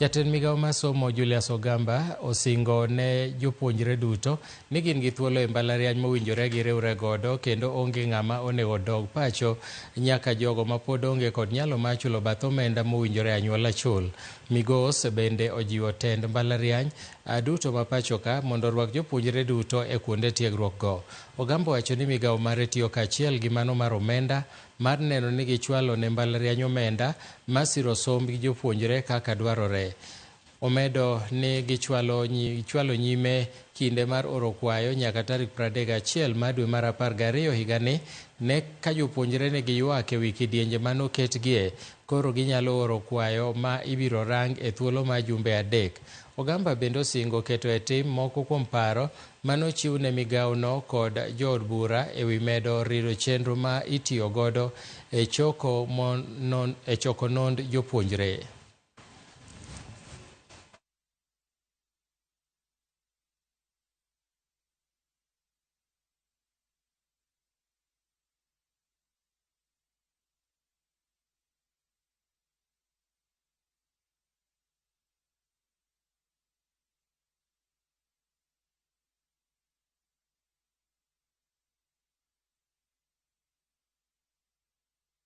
Jatend migawo mar somo Julius Ogamba osingo ne jopuonjre duto ni gin gi thuolo e mbalariany mowinjore giriwre godo kendo onge ng'ama onego dog pacho nyaka jogo ma pod onge kod nyalo mar chulo bath omenda mowinjore anyuola chul. Migos bende ojiwo tend mbalariany duto ma pacho ka mondo orwak jopuonjre duto e kuonde tiegruok go. Ogamba wacho ni migawo mare tiyo kaachiel gi mano mar omenda mar neno ni gichwalo ne mbalariany omenda mar siro somb jopuonjre kaka dwarore. Omedo ni gichwalo nyime kinde mar oro kwayo nyaka tarik 31 mar dwe mar 12 higani ne ka jopuonjre ne giywak e wi kidienje manoketgie koro ginyalo oro kwayo ma ibiro rang e thuolo mar jumbe 3. Ogamba bende osingo keto e tim moko kuom paro manochiw ne migawono kod jood bura e wi medo rito chenro ma itiyo godo e choko nond jopuonjre.